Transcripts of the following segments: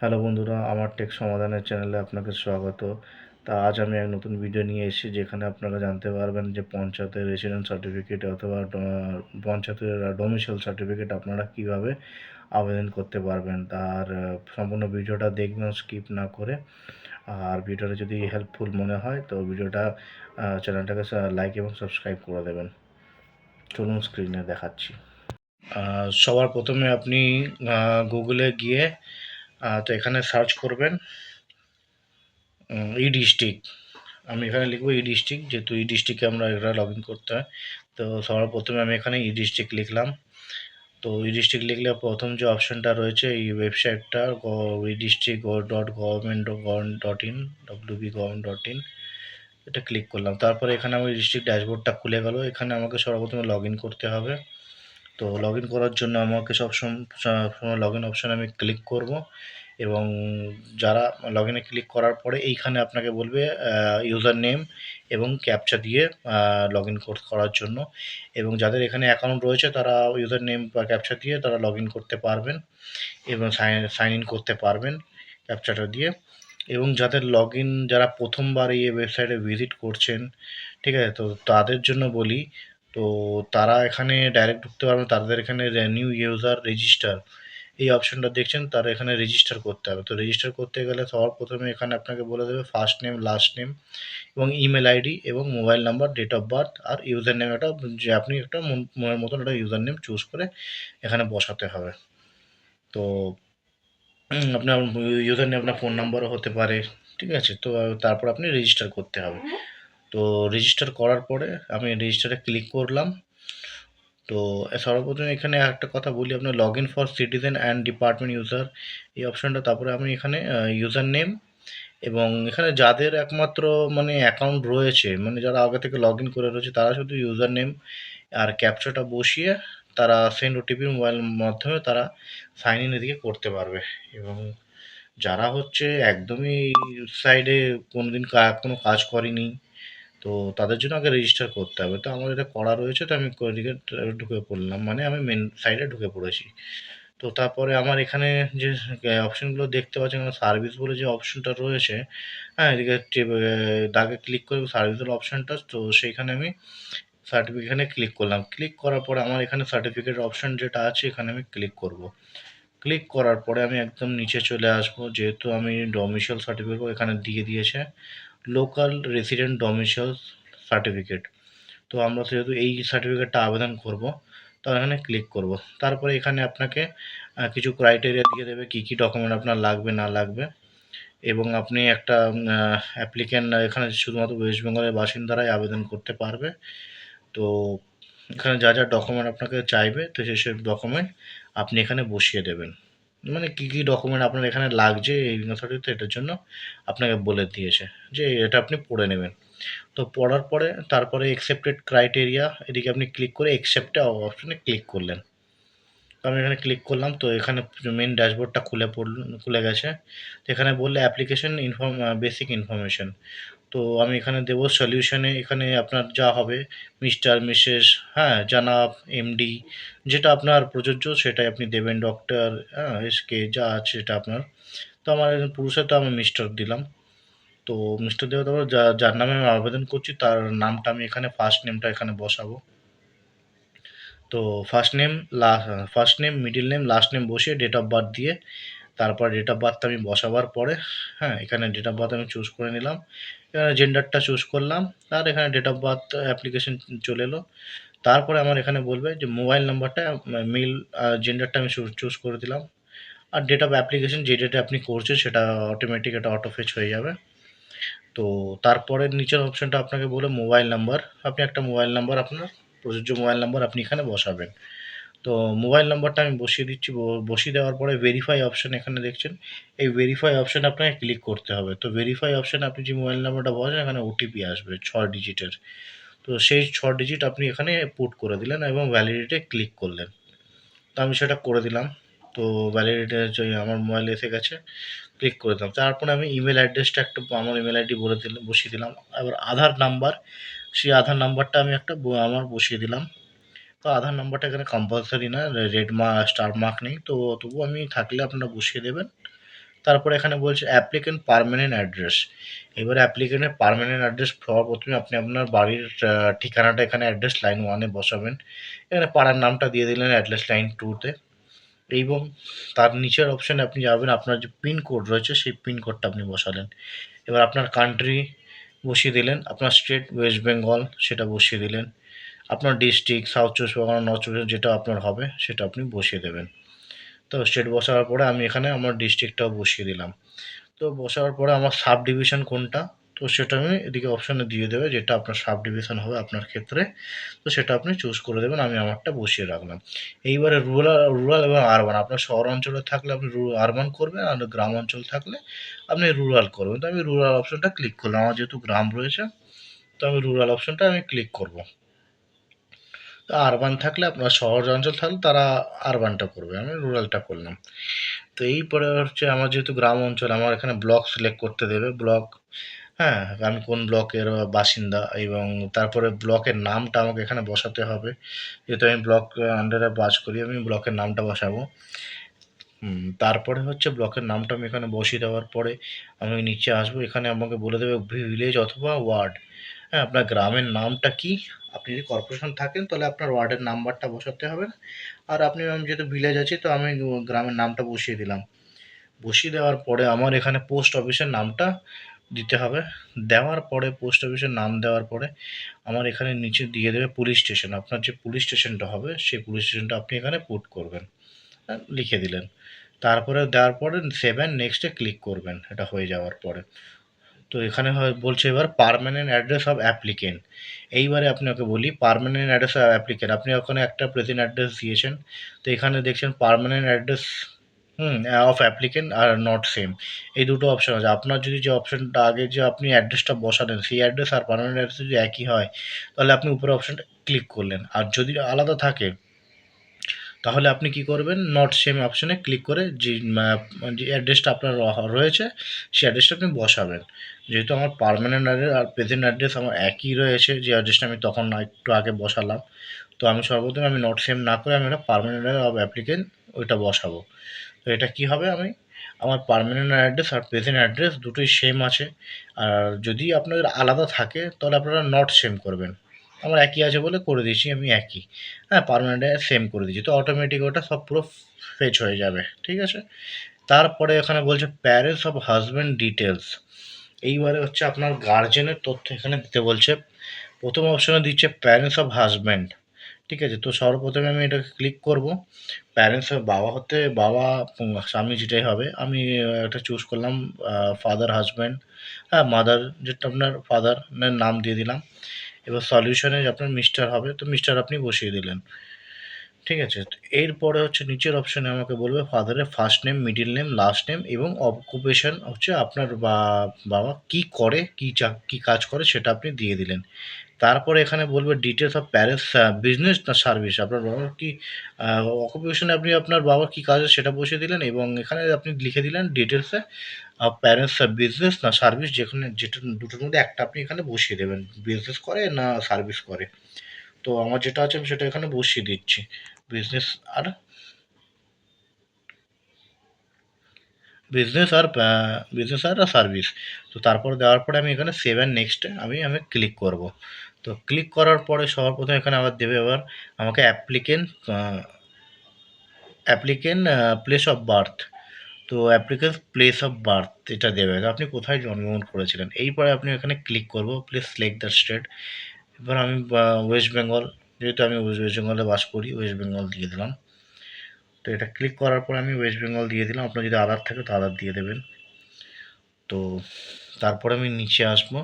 Hello বন্ধুরা, আমার take সমাধানের চ্যানেলে আপনাকে স্বাগত। তা আজ আমি এক নতুন ভিডিও নিয়ে এসেছি, যেখানে আপনারা জানতে পারবেন যে পঞ্চায়েতের রেসিডেন্ট সার্টিফিকেট অথবা পঞ্চায়েতের ডোমিসাইল সার্টিফিকেট আপনারা কিভাবে আবেদন করতে পারবেন। তার সম্পূর্ণ ভিডিওটা দেখবেন স্কিপ না করে। আর ভিডিওটা যদি হেল্পফুল মনে হয় তো ভিডিওটা চ্যানেলটাকে লাইক এবং সাবস্ক্রাইব করে দেবেন। চলুন স্ক্রিনে দেখাচ্ছি। সবার প্রথমে আপনি গুগলে গিয়ে তো এখানে সার্চ করবেন ই ডিস্ট্রিক্ট। আমি এখানে লিখবো ই ডিস্ট্রিক্ট, যেহেতু ই ডিস্ট্রিক্টে আমরা এটা লগ ইন করতে হয়। তো সবার প্রথমে আমি এখানে ই ডিস্ট্রিক্ট লিখলাম। তো ই ডিস্ট্রিক্ট লিখলে প্রথম যে অপশানটা রয়েছে এই ওয়েবসাইটটা e district dot government dot in wp.government.in, এটা ক্লিক করলাম। তারপরে এখানে আমার ডিস্ট্রিক্ট ড্যাশবোর্ডটা খুলে গেল। এখানে আমাকে সর্বপ্রথমে লগ ইন করতে হবে। তো লগ ইন করার জন্য আমাকে সবসময় লগ ইন অপশানে আমি ক্লিক করব, এবং যারা লগ ইনে ক্লিক করার পরে এইখানে আপনাকে বলবে ইউজার নেম এবং ক্যাপচা দিয়ে লগ ইন করার জন্য, এবং যাদের এখানে অ্যাকাউন্ট রয়েছে তারা ইউজার নেম বা ক্যাপচা দিয়ে তারা লগ ইন করতে পারবেন এবং সাইন ইন করতে পারবেন ক্যাপচাটা দিয়ে। এবং যারা প্রথমবার এই ওয়েবসাইটে ভিজিট করছেন, ঠিক আছে, তো তাদের জন্য বলি, তো তারা এখানে ডাইরেক্ট ঢুকতে পারবেন। তাদের এখানে নিউ ইউজার রেজিস্টার এই অপশনটা দেখছেন, তারা এখানে রেজিস্টার করতে হবে। তো রেজিস্টার করতে গেলে সবার প্রথমে এখানে আপনাকে বলে দেবে ফার্স্ট নেম, লাস্ট নেম এবং ইমেল আইডি এবং mobile number, date of birth আর ইউজার নেম, একটা যে আপনি একটা মনের মতন একটা ইউজার নেম চুজ করে এখানে বসাতে হবে। তো আপনার ইউজার নেম আপনার ফোন নাম্বারও হতে পারে, ঠিক আছে। তো তারপর আপনি রেজিস্টার করতে হবে। তো রেজিস্টার করার পরে আমি রেজিস্টারে ক্লিক করলাম। তো সর্বপ্রথম এখানে একটা কথা বলি, আপনার log in for citizen and department user এই অপশানটা, তারপরে আমি এখানে ইউজার নেম, এবং এখানে যাদের একমাত্র মানে অ্যাকাউন্ট রয়েছে, মানে যারা আগে থেকে লগ ইন করে রয়েছে, তারা শুধু ইউজার নেম আর ক্যাপচাটা বসিয়ে তারা সেন্ড ওটিপি মোবাইল মাধ্যমে তারা সাইন ইন এদিকে করতে পারবে। এবং যারা হচ্ছে একদমই সাইডে কোনোদিন কোনো কাজ করেনি, তো তাদের জন্য আগে রেজিস্টার করতে হবে। তো আমার এটা করা রয়েছে, তো আমি ওইদিকে ঢুকে পড়লাম, মানে আমি মেন সাইডে ঢুকে পড়েছি। তো তারপরে আমার এখানে যে অপশনগুলো দেখতে পাচ্ছেন, সার্ভিস বলে যে অপশনটা রয়েছে, হ্যাঁ, এদিকে দাগে ক্লিক করে সার্ভিসের অপশনটা, তো সেইখানে আমি সার্টিফিকেট এখানে ক্লিক করলাম। ক্লিক করার পরে আমার এখানে সার্টিফিকেট অপশন যেটা আছে এখানে আমি ক্লিক করব। ক্লিক করার পরে আমি একদম নিচে চলে আসবো, যেহেতু আমি ডোমিসাইল সার্টিফিকেট এখানে দিয়ে দিয়েছে লোকাল রেসিডেন্ট ডোমিসাইল সার্টিফিকেট। তো আমরা যেহেতু এই সার্টিফিকেটটা আবেদন করব, তো এখানে ক্লিক করব। তারপরে এখানে আপনাকে কিছু ক্রাইটেরিয়া দিয়ে দেবে কী কী ডকুমেন্ট আপনার লাগবে না লাগবে, এবং আপনি একটা অ্যাপ্লিক্যান্ট এখানে শুধুমাত্র ওয়েস্ট বেঙ্গলের বাসিন্দারাই আবেদন করতে পারবে। তো এখানে যা যা ডকুমেন্ট আপনাকে চাইবে, তো সেসব ডকুমেন্ট আপনি এখানে বসিয়ে দেবেন। মানে কী কী ডকুমেন্ট আপনার এখানে লাগছে এই সার্টিফিকেট, এটার জন্য আপনাকে বলে দিয়েছে যে এটা আপনি পড়ে নেবেন। তো পড়ার পরে তারপরে অ্যাকসেপ্টেড ক্রাইটেরিয়া এদিকে আপনি ক্লিক করে অ্যাকসেপ্টে অপশনে ক্লিক করলেন। তো আমি এখানে ক্লিক করলাম, তো এখানে মেন ড্যাশবোর্ডটা খুলে গেছে। তো এখানে বললে অ্যাপ্লিকেশন বেসিক ইনফরমেশন। তো আমি এখানে দেবো সলিউশনে, এখানে আপনার যা হবে মিস্টার, মিসেস, হ্যাঁ, জানাব, এমডি, যেটা আপনার প্রযোজ্য সেটাই আপনি দেবেন। ডক্টর, হ্যাঁ, এসকে যা আছে সেটা আপনার। তো আমার পুরুষে তো আমি মিস্টার দিলাম। তো মিস্টার দেওয়া, তারপর যার নামে আমি আবেদন করছি তার নামটা আমি এখানে ফার্স্ট নেমটা এখানে বসাবো। তো first name, middle name, last name বসিয়ে ডেট অফ বার্থ দিয়ে, তারপর ডেট অফ বার্থ আমি বসাবার পরে, হ্যাঁ, এখানে ডেট অফ বার্থ আমি চুজ করে নিলাম। এখানে জেন্ডারটা চুজ করলাম, আর এখানে ডেট অফ বার্থ অ্যাপ্লিকেশন চলে এলো। তারপরে আমার এখানে বলবে যে মোবাইল নাম্বারটা মেল, জেন্ডারটা আমি চুজ করে দিলাম। আর ডেট অফ অ্যাপ্লিকেশন যে ডেটে আপনি করছেন সেটা অটোমেটিক এটা অটো ফেচ হয়ে যাবে। তো তারপরে নিচের অপশনটা আপনাকে বলে মোবাইল নাম্বার, আপনি একটা মোবাইল নাম্বার আপনার প্রযোজ্য মোবাইল নাম্বার আপনি এখানে বসাবেন। তো মোবাইল নাম্বারটা আমি বসিয়ে দিচ্ছি। বসিয়ে দেওয়ার পরে ভেরিফাই অপশন এখানে দেখছেন, এই ভেরিফাই অপশানে আপনাকে ক্লিক করতে হবে। তো ভেরিফাই অপশানে আপনি যে মোবাইল নাম্বারটা বসান এখানে ওটিপি আসবে 6 ডিজিটের। তো সেই 6 ডিজিট আপনি এখানে পুট করে দিলেন এবং ভ্যালিডিটি ক্লিক করলেন। তো আমি সেটা করে দিলাম। তো ভ্যালিডিটি হচ্ছে আমার মোবাইলে এসে গেছে, ক্লিক করে দিলাম। তারপরে আমি ইমেল অ্যাড্রেসটা একটা আমার ইমেল আইডি বসিয়ে দিলাম। এবার আধার নাম্বার, সেই আধার নাম্বারটা আমি একটা আমার বসিয়ে দিলাম। তো আধার নাম্বারটা এখানে কম্পালসারি না, রেড স্টার মার্ক নেই, তো তবুও আমি থাকলে আপনারা বসিয়ে দেবেন। তারপরে এখানে বলছে অ্যাপ্লিকেন্ট পার্মানেন্ট অ্যাড্রেস। এবারে অ্যাপ্লিকেন্টের পার্মানেন্ট অ্যাড্রেস সবার প্রথমে আপনি আপনার বাড়ির ঠিকানাটা এখানে অ্যাড্রেস লাইন 1 এ বসাবেন। এখানে পাড়ার নামটা দিয়ে দিলেন অ্যাড্রেস লাইন 2 তে, এবং তার নিচের অপশানে আপনি যাবেন, আপনার যে পিন কোড রয়েছে সেই পিন কোডটা আপনি বসালেন। এবার আপনার কান্ট্রি বসিয়ে দিলেন, আপনার স্টেট ওয়েস্ট বেঙ্গল সেটা বসিয়ে দিলেন, আপনার ডিস্ট্রিক্ট সাউথ চব্বিশ পরগনা, নর্থ চব্বিশ পরগনা যেটা আপনার হবে সেটা আপনি বসিয়ে দেবেন। তো স্টেট বসানোর পরে আমি এখানে আমার ডিস্ট্রিক্টটাও বসিয়ে দিলাম। তো বসানোর পরে আমার সাব ডিভিশন কোনটা, তো সেটা আমি এদিকে অপশানে দিয়ে দেবে, যেটা আপনার সাব ডিভিশন হবে আপনার ক্ষেত্রে, তো সেটা আপনি চুজ করে দেবেন। আমি আমারটা বসিয়ে রাখলাম। এইবারে রুরাল এবং আরবান, আপনার শহর অঞ্চলে থাকলে আপনি আরবান করবেন, আর গ্রাম অঞ্চল থাকলে আপনি রুরাল করবেন। তো আমি রুরাল অপশনটা ক্লিক করলাম, আমার যেহেতু গ্রাম রয়েছে তো আমি রুরাল অপশনটা আমি ক্লিক করব। তো আরবান থাকলে আপনার শহর অঞ্চল থাকলে তারা আরবানটা করবে, আমি রুরালটা করলাম। তো এরপরে হচ্ছে আমার যেহেতু গ্রাম অঞ্চল, আমার এখানে ব্লক সিলেক্ট করতে দেবে, ব্লক, হ্যাঁ, আমি কোন ব্লকের বাসিন্দা, এবং তারপরে ব্লকের নামটা আমাকে এখানে বসাতে হবে। যেহেতু আমি ব্লক আন্ডারে বাস করি, আমি ব্লকের নামটা বসাবো। তারপরে হচ্ছে ব্লকের নামটা আমি এখানে বসিয়ে দেওয়ার পরে আমি নিচে আসবো, এখানে আমাকে বলে দেবে ভিলেজ অথবা ওয়ার্ড। হ্যাঁ, আপনার গ্রামের নামটা কি, আপনি যদি কর্পোরেশন থাকেন তাহলে আপনার ওয়ার্ডের নাম্বারটা বসাতে হবে। আর আমি যেহেতু ভিলেজ আছি তো আমি গ্রামের নামটা বসিয়ে দিলাম। বসিয়ে দেওয়ার পরে আমার এখানে পোস্ট অফিসের নামটা দিতে হবে। দেওয়ার পরে পোস্ট অফিসের নাম দেওয়ার পরে আমার এখানে নিচে দিয়ে দেবে পুলিশ স্টেশন। আপনার যে পুলিশ স্টেশনটা হবে সেই পুলিশ স্টেশনটা আপনি এখানে পুট করবেন। লিখে দিলেন। তারপরে দেওয়ার পরে সেভ অ্যান্ড নেক্সটে ক্লিক করবেন এটা হয়ে যাওয়ার পরে। তো এখানে বলছে এবার পার্মানেন্ট অ্যাড্রেস অফ অ্যাপ্লিকেন্ট। এইবারে আপনাকে বলি পার্মানেন্ট অ্যাড্রেস অফ অ্যাপ্লিকেন্ট, আপনি ওখানে একটা প্রেজেন্ট অ্যাড্রেস দিয়েছেন, তো এখানে দেখছেন permanent address of applicant are not same, এই দুটো অপশন আছে। আপনার যদি যে অপশনটা আগে যে আপনি অ্যাড্রেসটা বসালেন সেই অ্যাড্রেস আর পার্মানেন্ট অ্যাড্রেস যদি একই হয় তাহলে আপনি উপরে অপশনটা ক্লিক করলেন, আর যদি আলাদা থাকে তাহলে আপনি কি করবেন, নট সেম অপশনে ক্লিক করে যে অ্যাড্রেসটা আপনার রয়েছে সেই অ্যাড্রেসটা আপনি বসাবেন। যেহেতু আমার পার্মানেন্ট অ্যাড্রেস আর প্রেজেন্ট অ্যাড্রেস আমার একই রয়েছে, যে অ্যাড্রেসটা আমি তখন একটু আগে বসালাম, তো আমি সর্বপ্রথমে আমি নট সেম না করে আমি একটা পার্মানেন্ট অফ অ্যাপ্লিকেন্ট ওইটা বসাবো। তো এটা কি হবে, আমি আমার পার্মানেন্ট অ্যাড্রেস আর প্রেজেন্ট অ্যাড্রেস দুটোই সেম আছে। আর যদি আপনাদের আলাদা থাকে তাহলে আপনারা নট সেম করবেন। আমার একই আছে বলে করে দিয়েছি আমি একই। হ্যাঁ, পার্মানেন্ট সেম করে দিয়েছি, তো অটোমেটিক ওটা সব পুরো ফেচ হয়ে যাবে, ঠিক আছে। তারপরে এখানে বলছে প্যারেন্টস অফ হাজব্যান্ড ডিটেলস। এইবারে হচ্ছে আপনার গার্জেনের তথ্য এখানে দিতে বলছে। প্রথম অপশনে দিচ্ছে প্যারেন্টস অফ হাজব্যান্ড, ঠিক আছে। তো সর্বপ্রথমে আমি এটাকে ক্লিক করব। প্যারেন্টস বাবা হতে বাবা, স্বামী যেটাই হবে, আমি একটা চুজ করলাম ফাদার হাজব্যান্ড, হ্যাঁ মাদার যেটা আপনার ফাদার নাম দিয়ে দিলাম। এবার সলিউশনে আপনার মিস্টার হবে, তো মিস্টার আপনি বসিয়ে দিলেন, ঠিক আছে। তো এরপরে হচ্ছে নিচের অপশনে আমাকে বলবে ফাদারের first name, middle name, last name এবং অকুপেশন হচ্ছে আপনার বাবা কি করে, কি কাজ করে সেটা আপনি দিয়ে দিলেন। তারপরে এখানে বলবে ডিটেলস অফ প্যারেন্টস বিজনেস না সার্ভিস, আপনার বাবার কি অকুপেশনে আপনি আপনার বাবার কি কাজ আছে সেটা বসিয়ে দিলেন, এবং এখানে আপনি লিখে দিলেন ডিটেলসে প্যারেন্টস বিজনেস না সার্ভিস, যেখানে যেটা দুটোর মধ্যে একটা আপনি এখানে বসিয়ে দেবেন, বিজনেস করে না সার্ভিস করে। তো আমার যেটা আছে আমি সেটা এখানে বসিয়ে দিচ্ছি, বিজনেস আর বিজনেস আর বিজনেস আর সার্ভিস। তো তারপর দেওয়ার পরে আমি এখানে সেভ অ্যান্ড নেক্সটে আমি ক্লিক করব। তো ক্লিক করার পরে সবার প্রথমে এখানে আবার দেবে এবার আমাকে অ্যাপ্লিকেন্ট প্লেস অফ বার্থ। তো অ্যাপ্লিকেন্ট প্লেস অফ বার্থ এটা দেবে, আপনি কোথায় জন্মগ্রহণ করেছিলেন। এইপরে আপনি এখানে ক্লিক করব, প্লিজ সিলেক্ট দ্য স্টেট। এবার আমি ওয়েস্ট বেঙ্গল, যেহেতু আমি ওয়েস্ট বেঙ্গলে বাস করি, ওয়েস্ট বেঙ্গল দিয়ে দিলাম। তো এটা ক্লিক করার পর আমি ওয়েস্ট বেঙ্গল দিয়ে দিলাম, আপনার যদি আধার থাকে তো আধার দিয়ে দেবেন। তো তারপরে আমি নিচে আসবো,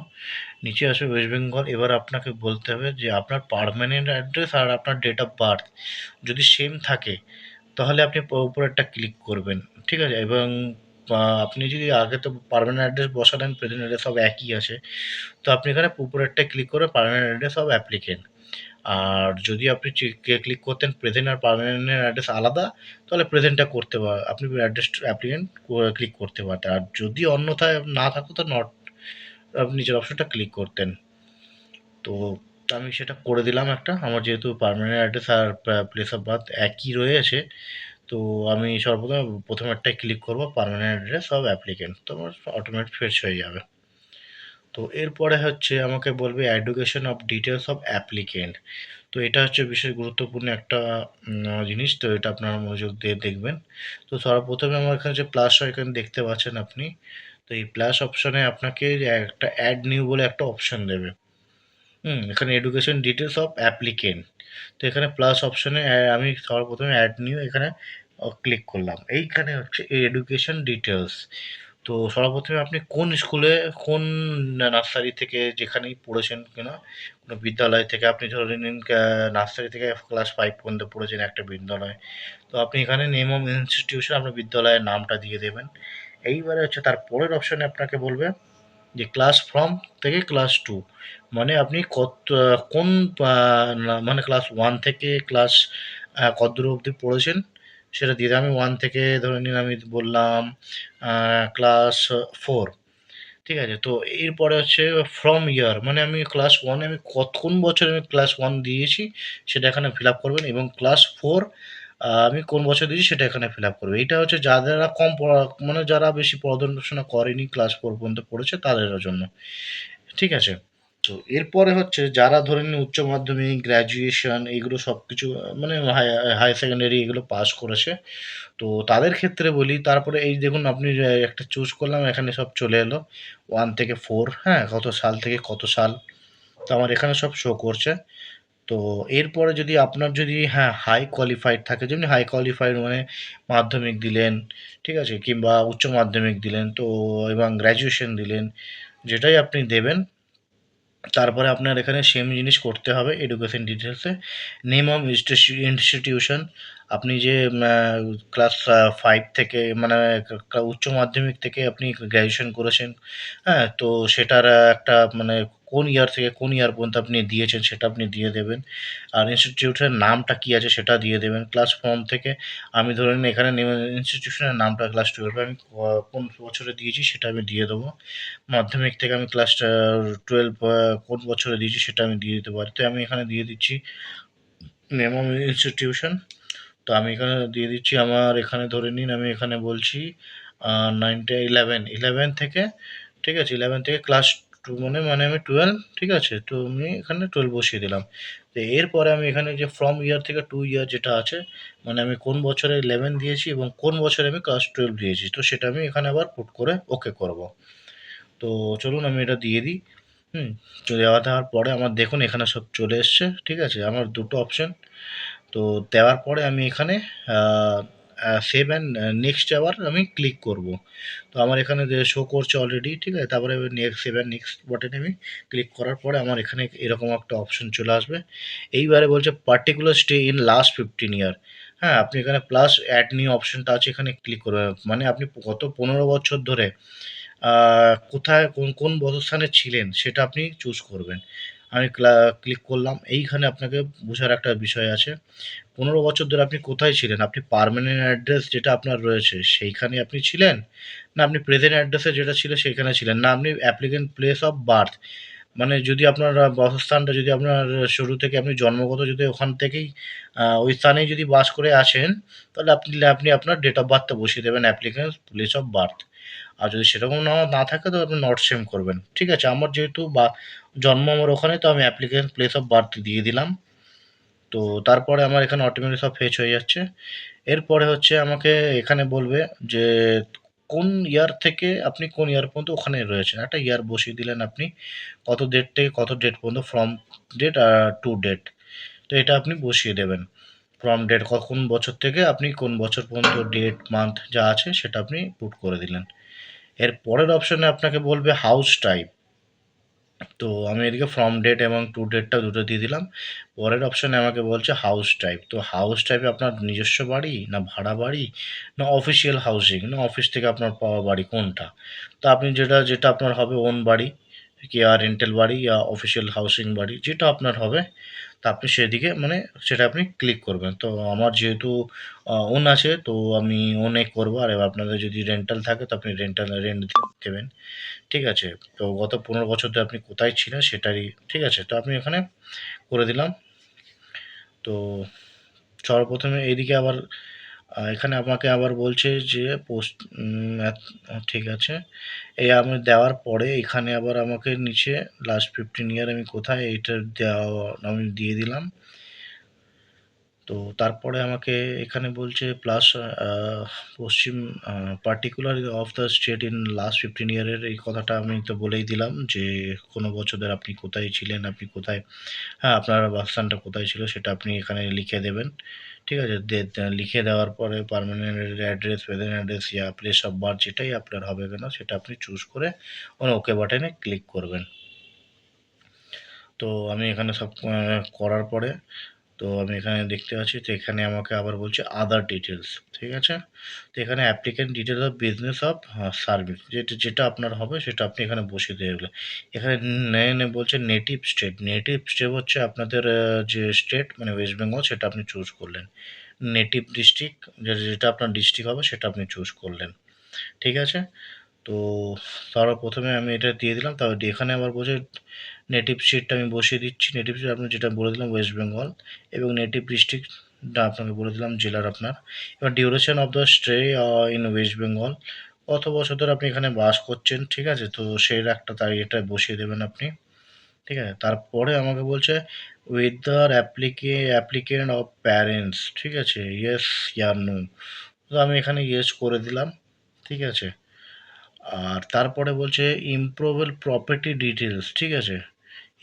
নিচে আসবে ওয়েস্ট বেঙ্গল। এবার আপনাকে বলতে হবে যে আপনার পার্মানেন্ট অ্যাড্রেস আর আপনার ডেট অফ বার্থ যদি সেম থাকে তাহলে আপনি উপরেরটা ক্লিক করবেন, ঠিক আছে। এবং আপনি যদি আগে তো পার্মানেন্ট অ্যাড্রেস বসালেন, প্রেজেন্ট অ্যাড্রেস সব একই আছে, তো আপনি এখানে উপরেরটায় ক্লিক করে পার্মানেন্ট অ্যাড্রেস অফ অ্যাপ্লিকেন্ট। আর যদি আপনি ক্লিক করতেন প্রেজেন্ট আর পার্মানেন্টের অ্যাড্রেস আলাদা, তাহলে প্রেজেন্টটা করতে আপনি অ্যাড্রেস অ্যাপ্লিকেন্ট ক্লিক করতে পারতেন। আর যদি অন্যথায় না থাকতো তো নট, আপনি নিচের অপশনটা ক্লিক করতেন। তো আমি সেটা করে দিলাম একটা, আমার যেহেতু পার্মানেন্ট অ্যাড্রেস আর প্লেস অফ বার্থ একই রয়েছে, তো আমি সর্বপ্রথম প্রথমেরটায় ক্লিক করব, পার্মানেন্ট অ্যাড্রেস অফ অ্যাপ্লিকেন্ট, তো আমার অটোমেটিক ফেচ হয়ে যাবে। তো এরপরে হচ্ছে আমাকে বলবে education of details of applicant. তো এটা হচ্ছে বিশেষ গুরুত্বপূর্ণ একটা জিনিস, তো এটা আপনারা মনোযোগ দিয়ে দেখবেন। তো সর্বপ্রথমে আমার এখানে যে প্লাস আইকন দেখতে পাচ্ছেন আপনি, তো এই প্লাস অপশনে আপনাকে একটা অ্যাড নিউ বলে একটা অপশন দেবে। এখানে এডুকেশন ডিটেলস অফ অ্যাপ্লিকেন্ট, তো এখানে প্লাস অপশনে আমি সর্বপ্রথমে অ্যাড নিউ এখানে ক্লিক করলাম। এইখানে হচ্ছে এডুকেশন ডিটেলস। তো সর্বপ্রথমে আপনি কোন স্কুলে, কোন নার্সারি থেকে যেখানেই পড়েছেন কিনা, কোনো বিদ্যালয় থেকে আপনি ধরে নিন নার্সারি থেকে ক্লাস 5 পর্যন্ত পড়েছেন একটা বিদ্যালয়। তো আপনি এখানে নেম অফ ইনস্টিটিউশন আপনার বিদ্যালয়ের নামটা দিয়ে দেবেন। এইবারে হচ্ছে তার পরের অপশনে আপনাকে বলবে যে ক্লাস ফ্রম থেকে ক্লাস 2, মানে আপনি কোন মানে ক্লাস 1 থেকে ক্লাস কতদূর অবধি পড়েছেন সেটা দিয়ে দেবেন। আমি 1 থেকে ধরে নিন আমি বললাম ক্লাস 4, ঠিক আছে? তো এরপরে হচ্ছে ফ্রম ইয়ার, মানে আমি ক্লাস 1 এ আমি কোন বছরে আমি ক্লাস 1 দিয়েছি সেটা এখানে ফিল আপ করবেন, এবং ক্লাস 4 আমি কোন বছর দিয়েছি সেটা এখানে ফিল আপ করবেন। এইটা হচ্ছে যারা কম পড়া, মানে যারা বেশি পড়াশোনা করেনি, ক্লাস 4 পর্যন্ত পড়েছে তাদের জন্য। ঠিক আছে? তো এরপরে হচ্ছে যারা ধরে নিন উচ্চ মাধ্যমিক, গ্র্যাজুয়েশন এগুলো সবকিছু মানে হাই সেকেন্ডারি এগুলো পাস করেছে। তো তাদের ক্ষেত্রে বলি, তারপরে এই দেখুন আপনি একটা চুজ করলাম, এখানে সব চলে এলো 1 থেকে 4, হ্যাঁ? কত সাল থেকে কত সাল। তো আমার এখানে সব শো করছে। তো এরপরে যদি আপনার যদি হ্যাঁ, হাই কোয়ালিফাইড থাকে, যেমনি হাই কোয়ালিফাইড মানে মাধ্যমিক দিলেন, ঠিক আছে? কিংবা উচ্চ মাধ্যমিক দিলেন, তো এবং গ্র্যাজুয়েশন দিলেন, যেটাই আপনি দেবেন, তারপরে আপনার এখানে সেম জিনিস করতে হবে এডুকেশন ডিটেলসে। নেম অফ ইনস্টিটিউশন, আপনি যে ক্লাস 5 থেকে মানে উচ্চ মাধ্যমিক থেকে আপনি গ্র্যাজুয়েশন করেছেন, হ্যাঁ? তো সেটার একটা মানে কোন ইয়ার থেকে কোন ইয়ার পর্যন্ত আপনি দিয়েছেন সেটা আপনি দিয়ে দেবেন। আর ইনস্টিটিউটের নামটা কী আছে সেটা দিয়ে দেবেন। ক্লাস ফর্ম থেকে আমি ধরে নিন এখানে ইনস্টিটিউশনের নামটা ক্লাস 12 আমি কোন বছরে দিয়েছি সেটা আমি দিয়ে দেবো। মাধ্যমিক থেকে আমি ক্লাস 12 কোন বছরে দিয়েছি সেটা আমি দিয়ে দিতে পারি। তো আমি এখানে দিয়ে দিচ্ছি নেম অফ ইনস্টিটিউশন। তো আমি এখানে দিয়ে দিচ্ছি, আমার এখানে ধরে নিন আমি এখানে বলছি 11 থেকে, ঠিক আছে? 11 থেকে ক্লাস 2 মানে আমি 12, ঠিক আছে? তো আমি এখানে 12 বসিয়ে দিলাম। তো এরপরে আমি এখানে যে ফ্রম ইয়ার থেকে 2 ইয়ার যেটা আছে, মানে আমি কোন বছরে 11 দিয়েছি এবং কোন বছরে আমি ক্লাস 12 দিয়েছি, তো সেটা আমি এখানে আবার পুট করে ওকে করব। তো চলুন আমি এটা দিয়ে দিই। হুম, তো দেওয়ার পরে আমার দেখুন এখানে সব চলে এসছে, ঠিক আছে? আমার 2 টো অপশন। তো দেওয়ার পরে আমি এখানে আ সেভ অ্যান্ড নেক্সট আবার আমি ক্লিক করব। তো আমার এখানে যে শো করছে অলরেডি, ঠিক আছে? তারপরে নেক্সট সেভ অ্যান্ড নেক্সট বাটনে আমি ক্লিক করার পরে আমার এখানে এরকম একটা অপশন চলে আসবে। এইবারে বলছে পার্টিকুলার স্টে ইন লাস্ট 15 ইয়ার। হ্যাঁ, আপনি এখানে প্লাস অ্যাড নিউ অপশনটা আছে, এখানে ক্লিক করবেন। মানে আপনি গত 15 বছর ধরে আ কোথায় কোন বাসস্থানে ছিলেন সেটা আপনি চুজ করবেন। আমি ক্লিক করলাম। এইখানে আপনাকে বোঝার একটা বিষয় আছে। 15 বছর ধরে আপনি কোথায় ছিলেন? আপনি পার্মানেন্ট অ্যাড্রেস যেটা আপনার রয়েছে সেইখানে আপনি ছিলেন? না আপনি প্রেজেন্ট অ্যাড্রেসে যেটা ছিল সেইখানে ছিলেন? না আপনি অ্যাপ্লিক্যান্ট প্লেস অফ বার্থ, মানে যদি আপনার বাসস্থানটা যদি আপনার শুরু থেকে আপনি জন্মগত যদি ওখান থেকেই ওই স্থানেই যদি বাস করে আছেন, তাহলে আপনি আপনার ডেট অফ বার্থটা বসিয়ে দেবেন অ্যাপ্লিক্যান্ট প্লেস অফ বার্থ। আর যদি সেরকম না থাকে তো আপনি নট সেম করবেন। ঠিক আছে? আমার যেহেতু জন্ম আমার ওখানে, তো আমি অ্যাপ্লিক্যান্ট প্লেস অফ বার্থ দিয়ে দিলাম। তো তারপরে আমার এখানে অটোমেটিক সব ফেচ হয়ে যাচ্ছে। এরপরে হচ্ছে আমাকে এখানে বলবে যে কোন ইয়ার থেকে আপনি কোন ইয়ার পর্যন্ত ওখানে রয়েছেন। একটা ইয়ার বসিয়ে দিলেন আপনি। কত ডেট থেকে কত ডেট পর্যন্ত, ফ্রম ডেট টু ডেট। তো এটা আপনি বসিয়ে দেবেন। ফ্রম ডেট কোন বছর থেকে আপনি কোন বছর পর্যন্ত ডেট, মান্থ যা আছে সেটা আপনি পুট করে দিলেন। এর পরের অপশনে আপনাকে বলবে হাউস টাইপ। তো আমি এদিকে ফ্রম ডেট এবং টু ডেটটা দুটো দিয়ে দিলাম। পরের অপশনে আমাকে বলছে হাউস টাইপ। তো হাউস টাইপে আপনার নিজস্ব বাড়ি, না ভাড়া বাড়ি, না অফিসিয়াল হাউজিং, না অফিস থেকে আপনার পাওয়া বাড়ি, কোনটা? তো আপনি যেটা আপনার হবে ওন বাড়ি, কি আর রেন্টাল বাড়ি, ইয়া অফিসিয়াল হাউসিং বাড়ি, যেটা আপনার হবে তা আপনি সেদিকে মানে সেটা আপনি ক্লিক করবেন। তো আমার যেহেতু ওন আছে, তো আমি ওনে করবো। আর এবার আপনাদের যদি রেন্টাল থাকে তো আপনি রেন্ট দেবেন। ঠিক আছে? তো গত 15 বছর ধরে আপনি কোথায় ছিলেন সেটারই, ঠিক আছে? তো আপনি এখানে করে দিলাম। তো সর্বপ্রথমে এইদিকে আবার এখানে আমাকে আবার বলছে যে পোস্ট ঠিক আছে। এই আমি দেওয়ার পরে এখানে আবার আমাকে নিচে লাস্ট 15 ইয়ার আমি কোথায় এইটা দেওয়া আমি দিয়ে দিলাম। তো তারপরে আমাকে এখানে বলছে plus Paschim particular of the state in last 15 ইয়ারের এই কথাটা আমি তো বলেই দিলাম যে কোনো বছরের আপনি কোথায় ছিলেন, আপনি কোথায়, হ্যাঁ, আপনার বাসস্থানটা কোথায় ছিল সেটা আপনি এখানে লিখে দেবেন। ঠিক আছে? লিখে দেওয়ার পরে permanent address, present address yeah place of birth যেটাই আপনার হবে কেন সেটা আপনি চুজ করে ওকে বাটনে ক্লিক করবেন। তো আমি এখানে সব করার পরে তো আমি এখানে দেখতে পাচ্ছি, তো এখানে আমাকে আবার বলছে আদার ডিটেলস। ঠিক আছে? তো এখানে applicant details of business of service যেটা যেটা আপনার হবে সেটা আপনি এখানে বসিয়ে দেবেন। এখানে বলছে নেটিভ স্টেট। নেটিভ স্টেট হচ্ছে আপনাদের যে স্টেট মানে ওয়েস্ট বেঙ্গল সেটা আপনি চুজ করলেন। নেটিভ ডিস্ট্রিক্ট যেটা আপনার ডিস্ট্রিক্ট হবে সেটা আপনি চুজ করলেন। ঠিক আছে? তো তারপর প্রথমে আমি এটা দিয়ে দিলাম। তারপর এখানে আবার বলছে নেটিভ স্টেটটা আমি বসিয়ে দিচ্ছি। নেটিভ স্টেট আপনি যেটা বলে দিলাম ওয়েস্ট বেঙ্গল, এবং নেটিভ ডিস্ট্রিক্টটা আপনাকে বলে দিলাম জেলার আপনার। এবার duration of the stay in West Bengal, কত বছর ধরে আপনি এখানে বাস করছেন। ঠিক আছে? তো সেই একটা এটা বসিয়ে দেবেন আপনি। ঠিক আছে? তারপরে আমাকে বলছে whether applicant of parents, ঠিক আছে? ইয়েস ইয়া নো। তো আমি এখানে ইয়েস করে দিলাম। ঠিক আছে? আর তারপরে বলছে ইমপ্রুভেবল প্রপার্টি ডিটেলস। ঠিক আছে?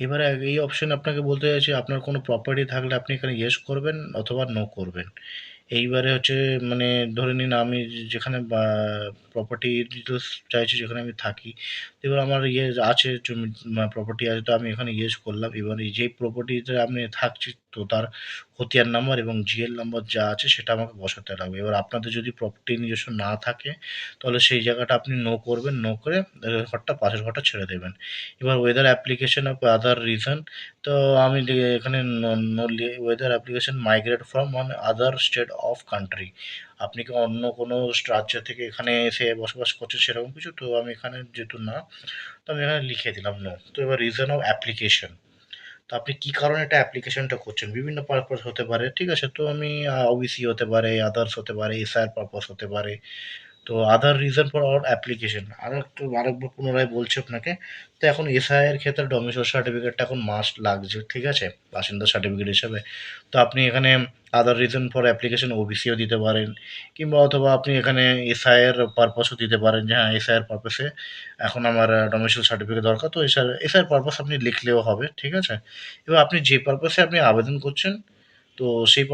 এবারে এই অপশনে আপনাকে বলতে চাইছে আপনার কোনো প্রপার্টি থাকলে আপনি এখানে ইয়েস করবেন অথবা নো করবেন। এইবারে হচ্ছে মানে ধরে নিন আমি যেখানে প্রপার্টি ডিটেলস চাইছি যেখানে আমি থাকি। তো এবার আমার ইয়ে আছে জমি প্রপার্টি আছে, তো আমি এখানে ইয়েস করলাম। এবার এই যেই প্রপার্টিতে আমি থাকছি তো তার খতিয়ান নাম্বার এবং জিএল নাম্বার যা আছে সেটা আমাকে বসাতে লাগবে। এবার আপনাদের যদি প্রপার্টি নিজস্ব না থাকে তাহলে সেই জায়গাটা আপনি নো করবেন। নো করে ঘরটা পাশের ঘরটা ছেড়ে দেবেন। এবার weather application of other reason, তো আমি এখানে weather application migrate from other state of country, আপনি কি অন্য কোনো রাজ্য থেকে এখানে এসে বসবাস করছেন সেরকম কিছু, তো আমি এখানে যেহেতু না, তো আমি এখানে লিখে দিলাম নো। তো এবার রিজন অফ অ্যাপ্লিকেশন, তো আপনি কি কারণে এটা অ্যাপ্লিকেশনটা করছেন, বিভিন্ন পারপাস হতে পারে। ঠিক আছে? তো আমি ওবিসি হতে পারে, আদার্স হতে পারে, এসআর পারপাস হতে পারে। তো আদার রিজন ফর আওয়ার অ্যাপ্লিকেশন আরেকবার পুনরায় বলছি আপনাকে। তো এখন এসআই এর ক্ষেত্রে ডোমিসাইল সার্টিফিকেটটা এখন মাস্ট লাগছে। ঠিক আছে? বাসিন্দা সার্টিফিকেট হিসাবে। তো আপনি এখানে আদার রিজন ফর অ্যাপ্লিকেশন ওবিসিও দিতে পারেন, কিংবা অথবা আপনি এখানে এসআই এর পারপাসও দিতে পারেন যে হ্যাঁ এসআই এর পারপাসে এখন আমার ডোমিসাইল সার্টিফিকেট দরকার, তো এসআই এর পারপাস আপনি লিখলেও হবে। ঠিক আছে? এবার আপনি যে পারপাসে আপনি আবেদন করছেন তো সেই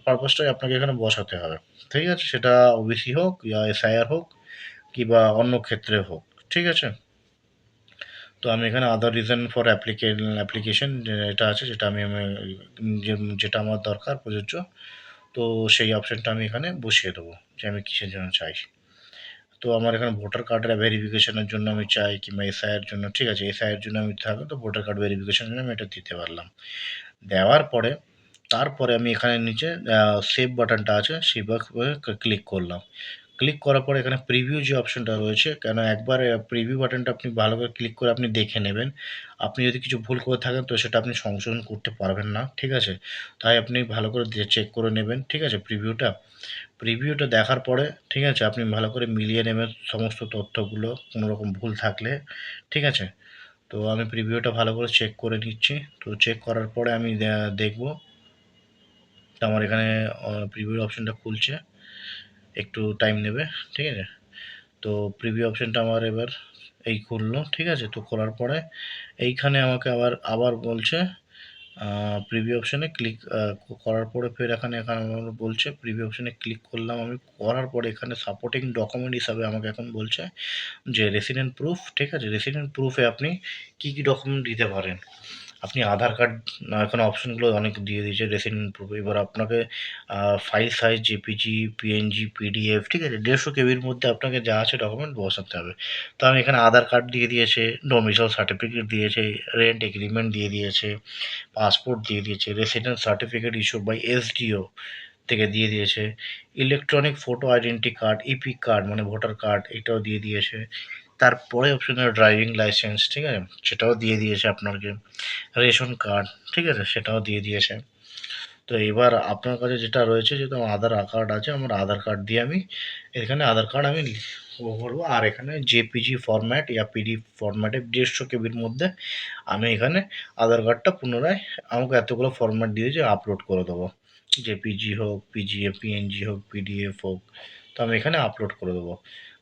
পারপাসটাই আপনাকে এখানে বসাতে হবে। ঠিক আছে? সেটা ওবিসি হোক ইয়া এসআইআর হোক কিংবা অন্য ক্ষেত্রে হোক। ঠিক আছে? তো আমি এখানে আদার রিজন ফর অ্যাপ্লিকেশন যেটা আছে সেটা আমি যেটা আমার দরকার প্রযোজ্য, তো সেই অপশনটা আমি এখানে বসিয়ে দেবো যে আমি কিসের জন্য চাই। তো আমার এখানে ভোটার কার্ডের ভেরিফিকেশনের জন্য আমি চাই, কিংবা এসআইয়ের জন্য। ঠিক আছে? এসআইয়ের জন্য আমি থাকবে তো ভোটার কার্ড ভেরিফিকেশনের জন্য আমি এটা দিতে পারলাম। দেওয়ার পরে তারপরে আমি এখানে নিচে সেভ বাটনটা আছে সেই ক্লিক করলাম। ক্লিক করার পরে এখানে প্রিভিউ যে অপশনটা রয়েছে, কেন একবার প্রিভিউ বাটনটা আপনি ভালো করে ক্লিক করে আপনি দেখে নেবেন। আপনি যদি কিছু ভুল করে থাকেন তো সেটা আপনি সংশোধন করতে পারবেন না। ঠিক আছে? তাই আপনি ভালো করে চেক করে নেবেন। ঠিক আছে? প্রিভিউটা দেখার পরে ঠিক আছে আপনি ভালো করে মিলিয়ে নেবেন সমস্ত তথ্যগুলো কোনো রকম ভুল থাকলে। ঠিক আছে? তো আমি প্রিভিউটা ভালো করে চেক করে নিচ্ছি। তো চেক করার পরে আমি দেখব। তো আমার এখানে প্রিভিউ অপশনটা খুলছে, একটু টাইম নেবে। ঠিক আছে? তো প্রিভিউ অপশনটা আমার এবার এই খুললো। ঠিক আছে? তো খোলার পরে এইখানে আমাকে আবার আবার বলছে প্রিভিউ অপশনে ক্লিক করার পরে ফের এখানে এখানে আমার বলছে প্রিভিউ অপশনে ক্লিক করলাম আমি। করার পরে এখানে সাপোর্টিং ডকুমেন্ট হিসাবে আমাকে এখন বলছে যে রেসিডেন্ট প্রুফ। ঠিক আছে? রেসিডেন্ট প্রুফে আপনি কী কী ডকুমেন্ট দিতে পারেন। আপনি আধার কার্ড, এখানে অপশনগুলো অনেক দিয়ে দিয়েছে রেসিডেন্ট প্রুফ। এবার আপনাকে file size JPG, PNG, PDF, ঠিক আছে? 150 কেবির মধ্যে আপনাকে যা আছে ডকুমেন্ট বসাতে হবে। তো আমি এখানে আধার কার্ড দিয়ে দিয়েছে, ডোমিসাইল সার্টিফিকেট দিয়েছে, রেন্ট এগ্রিমেন্ট দিয়ে দিয়েছে, পাসপোর্ট দিয়ে দিয়েছে, residence certificate issue by SDO থেকে দিয়ে দিয়েছে, electronic photo identity card, EPIC card মানে ভোটার কার্ড এটাও দিয়ে দিয়েছে। তারপরে অপশনে ড্রাইভিং লাইসেন্স, ঠিক আছে? সেটাও দিয়ে দিয়েছে আপনাকে। রেশন কার্ড, ঠিক আছে? সেটাও দিয়ে দিয়েছে। তো তো এবার আপনার কাছে যেটা রয়েছে, যেহেতু আমার আধার কার্ড আছে, আমার আধার কার্ড দিয়ে আমি এখানে আধার কার্ড আমি করবো, আর এখানে জেপিজি ফরম্যাট ইয়া পিডিএফ ফরম্যাটে 150 কেবির মধ্যে আমি এখানে আধার কার্ডটা পুনরায় আমাকে এতগুলো ফরম্যাট দিয়ে যে আপলোড করে দেবো, জেপিজি হোক, পিজিএ পিএনজি হোক, পিডিএফ হোক, তো আমি এখানে আপলোড করে দেবো।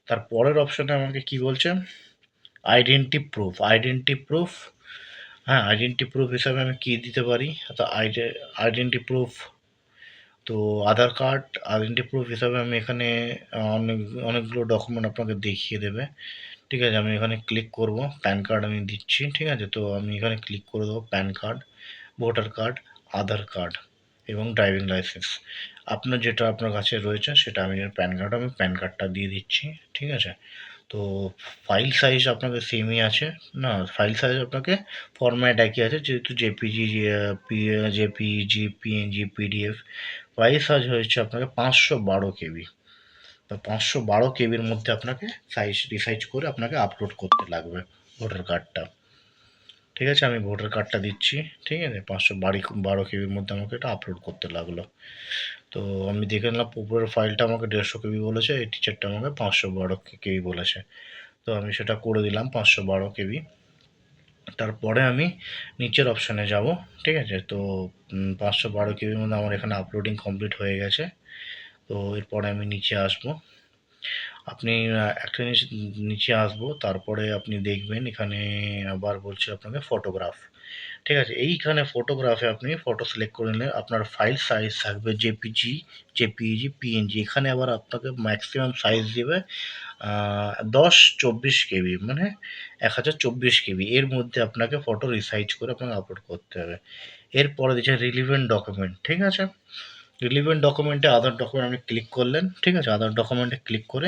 তার পরের অপশানে আমাকে কি বলছে, আইডেন্টি প্রুফ। হ্যাঁ, আইডেন্টি প্রুফ হিসাবে আমি কী দিতে পারি, তো আইডেন্টি প্রুফ, তো আধার কার্ড আইডেন্টি প্রুফ হিসাবে আমি এখানে অনেক অনেকগুলো ডকুমেন্ট আপনাকে দেখিয়ে দেবে। ঠিক আছে, আমি এখানে ক্লিক করব, প্যান কার্ড আমি দিচ্ছি। ঠিক আছে, তো আমি এখানে ক্লিক করে দেবো প্যান কার্ড, ভোটার কার্ড, আধার কার্ড এবং ড্রাইভিং লাইসেন্স। আপনার যেটা আপনার কাছে রয়েছে সেটা আমি প্যান কার্ডটা দিয়ে দিচ্ছি। ঠিক আছে, তো ফাইল সাইজ আপনাকে সেমই আছে, না ফাইল সাইজ আপনাকে ফরম্যাট একই আছে, যেহেতু JPG, JPEG, PNG, PDF. File size হয়েছে আপনাকে 512 কেবি। তো 512 কেবির মধ্যে আপনাকে রিসাইজ করে আপনাকে আপলোড করতে লাগবে ভোটার কার্ডটা। ঠিক আছে, আমি ভোটার কার্ডটা দিচ্ছি। ঠিক আছে, 512 কেবির মধ্যে আমাকে এটা আপলোড করতে লাগলো। তো আমি দেখে নিলাম উপরের ফাইলটা আমাকে 150 কেবি বলেছে, এই টিচারটা আমাকে 512 কেবি বলেছে। তো আমি সেটা করে দিলাম 512 কেবি। তারপরে আমি নিচের অপশানে যাব। ঠিক আছে, তো 512 কেবির মধ্যে আমার এখানে আপলোডিং কমপ্লিট হয়ে গেছে। তো এরপরে আমি নিচে আসবো। আপনি একটা জিনিস, নিচে আসবো, তারপরে আপনি দেখবেন এখানে আবার বলছে আপনাকে ফটোগ্রাফ। ঠিক আছে, এইখানে ফটোগ্রাফে আপনি ফটো সিলেক্ট করে নিলে আপনার ফাইল সাইজ থাকবে জেপিজি, জেপিইজি, পিএনজি। এখানে আবার আপনাকে ম্যাক্সিমাম সাইজ দেবে 1024 কেবি, মানে 1024 কেবি। এর মধ্যে আপনাকে ফটো রিসাইজ করে আপনাকে আপলোড করতে হবে। এরপরে দিচ্ছে রিলিভেন্ট ডকুমেন্ট। ঠিক আছে, রিলিভেন্ট ডকুমেন্টে আধার ডকুমেন্ট আপনি ক্লিক করলেন। ঠিক আছে, আধার ডকুমেন্টে ক্লিক করে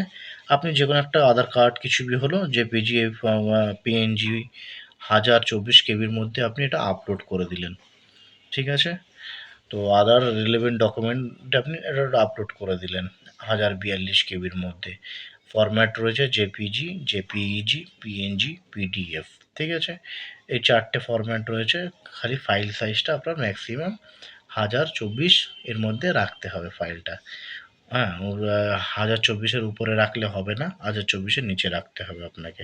আপনি যে কোনো একটা আধার কার্ড কিছু বি হলো, জেপিজি, পিএনজি 1024 কেবির মধ্যে আপনি এটা আপলোড করে দিলেন। ঠিক আছে, তো আদার রিলেভেন্ট ডকুমেন্ট আপনি এটা আপলোড করে দিলেন 1042 কেবির মধ্যে। ফরম্যাট রয়েছে জেপিজি, জেপিইজি, পিএনজি, পিডিএফ। ঠিক আছে, এই 4টে ফরম্যাট রয়েছে। খালি ফাইল সাইজটা আপনার ম্যাক্সিমাম 1024 এর মধ্যে রাখতে হবে ফাইলটা। হ্যাঁ, 1024-এর উপরে রাখলে হবে না, 1024-এর নিচে রাখতে হবে আপনাকে।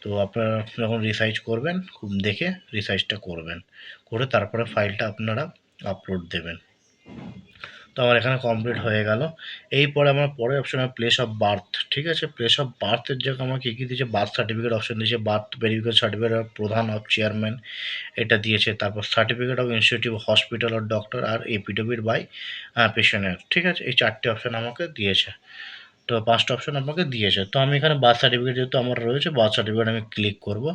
তো আপনারা যখন রিসাইজ করবেন, খুব দেখে রিসাইজটা করবেন, করে তারপরে ফাইলটা আপনারা আপলোড দেবেন। তো আমার এখানে কমপ্লিট হয়ে গেল। এরপরে আমার পরের অপশন প্লেস অফ বার্থ। ঠিক আছে, প্লেস অফ বার্থের জায়গায় আমাকে কী দিয়েছে, বার্থ সার্টিফিকেট অপশন দিয়েছে, বার্থ ভেরিফিকেশন সার্টিফিকেট অফ প্রধান অফ চেয়ারম্যান এটা দিয়েছে, তারপর certificate of institute hospital of doctor আর এপিডোবিট বাই পেশেন্টের। ঠিক আছে, এই 4টে অপশন আমাকে দিয়েছে। তো 5টা অপশন আমাকে দিয়েছে। তো আমি এখানে বার্থ সার্টিফিকেট যেহেতু আমার রয়েছে, বার্থ সার্টিফিকেট আমি ক্লিক করব।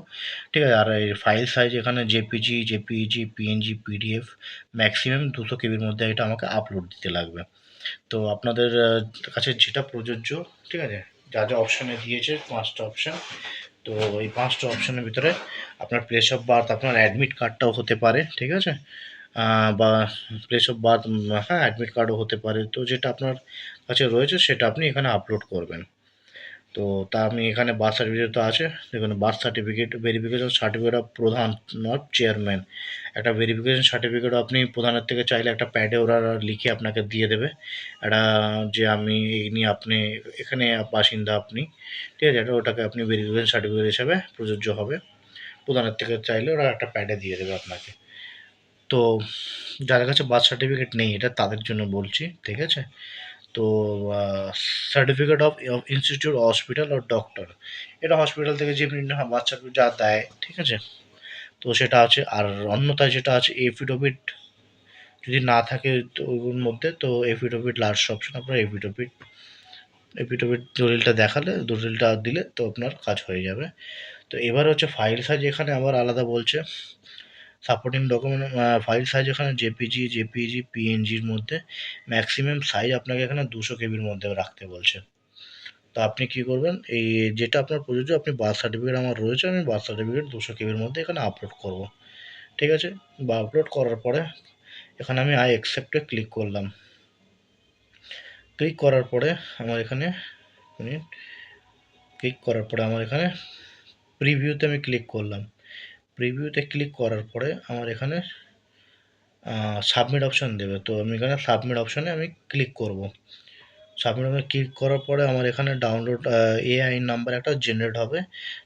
ঠিক আছে, আর এই ফাইল সাইজ এখানে JPG, JPEG, PNG, PDF maximum 200 কেবির মধ্যে এটা আমাকে আপলোড দিতে লাগবে। তো আপনাদের কাছে যেটা প্রযোজ্য, ঠিক আছে, যা যা অপশানে দিয়েছে 5টা অপশান, তো এই 5টা অপশানের ভিতরে আপনার প্লেস অফ বার্থ, আপনার অ্যাডমিট কার্ডটাও হতে পারে। ঠিক আছে, বা প্লেস অফ বার্থ, হ্যাঁ অ্যাডমিট কার্ডও হতে পারে। তো যেটা আপনার কাছে রয়েছে সেটা আপনি এখানে আপলোড করবেন। তো তা আমি এখানে বার্থ সার্টিফিকেট তো আছে, দেখুন birth certificate, verification certificate of প্রধান নট চেয়ারম্যান। একটা ভেরিফিকেশন সার্টিফিকেটও আপনি প্রধানের থেকে চাইলে একটা প্যাডে ওরা লিখে আপনাকে দিয়ে দেবে, একটা যে আমি ইনি আপনি এখানে বাসিন্দা আপনি। ঠিক আছে, এটা ওটাকে আপনি ভেরিফিকেশন সার্টিফিকেট হিসাবে প্রযোজ্য হবে। প্রধানের থেকে চাইলে ওরা একটা প্যাডে দিয়ে দেবে আপনাকে। তো যাদের কাছে বার্থ সার্টিফিকেট নেই, এটা তাদের জন্য বলছি। ঠিক আছে, তো certificate of institute hospital or doctor, এটা হসপিটাল থেকে যে বাচ্চা যা দেয়। ঠিক আছে, তো সেটা আছে। আর অন্যথায় যেটা আছে এফিডেভিট, যদি না থাকে তো ওর মধ্যে, তো এফিডেভিট লাস্ট অপশন, আপনার এফিডেভিট, দলিলটা দেখালে, দলিলটা দিলে তো আপনার কাজ হয়ে যাবে। তো এবার হচ্ছে ফাইল সাইজ, এখানে আবার আলাদা বলছে সাপোর্টিং ডকুমেন্ট। ফাইল সাইজ এখানে জেপিজি, জেপিইজি, পিএনজির মধ্যে ম্যাক্সিমাম সাইজ আপনাকে এখানে 200 কেবির মধ্যে রাখতে বলছে। তো আপনি কী করবেন, এই যেটা আপনার প্রযোজ্য, আপনি বার্থ সার্টিফিকেট আমার রয়েছে, আমি বার্থ সার্টিফিকেট 200 কেবির মধ্যে এখানে আপলোড করব। ঠিক আছে, বা আপলোড করার পরে এখানে আমি আই অ্যাকসেপ্টে ক্লিক করলাম। ক্লিক করার পরে আমার এখানে প্রিভিউতে আমি ক্লিক করলাম। প্রিভিউতে ক্লিক করার পরে আমার এখানে সাবমিট অপশন দেবে। তো আমি এখানে সাবমিট অপশনে আমি ক্লিক করব। সাবমিট অপশনে ক্লিক করার পরে আমার এখানে ডাউনলোড এআই নাম্বার একটা জেনারেট হবে।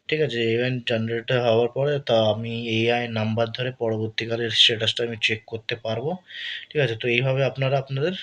ঠিক আছে? এআই জেনারেট হওয়ার পরে তা আমি এআই নাম্বার ধরে পরবর্তীকালে স্ট্যাটাসটা আমি চেক করতে পারবো। ঠিক আছে? তো এইভাবে আপনারা আপনাদের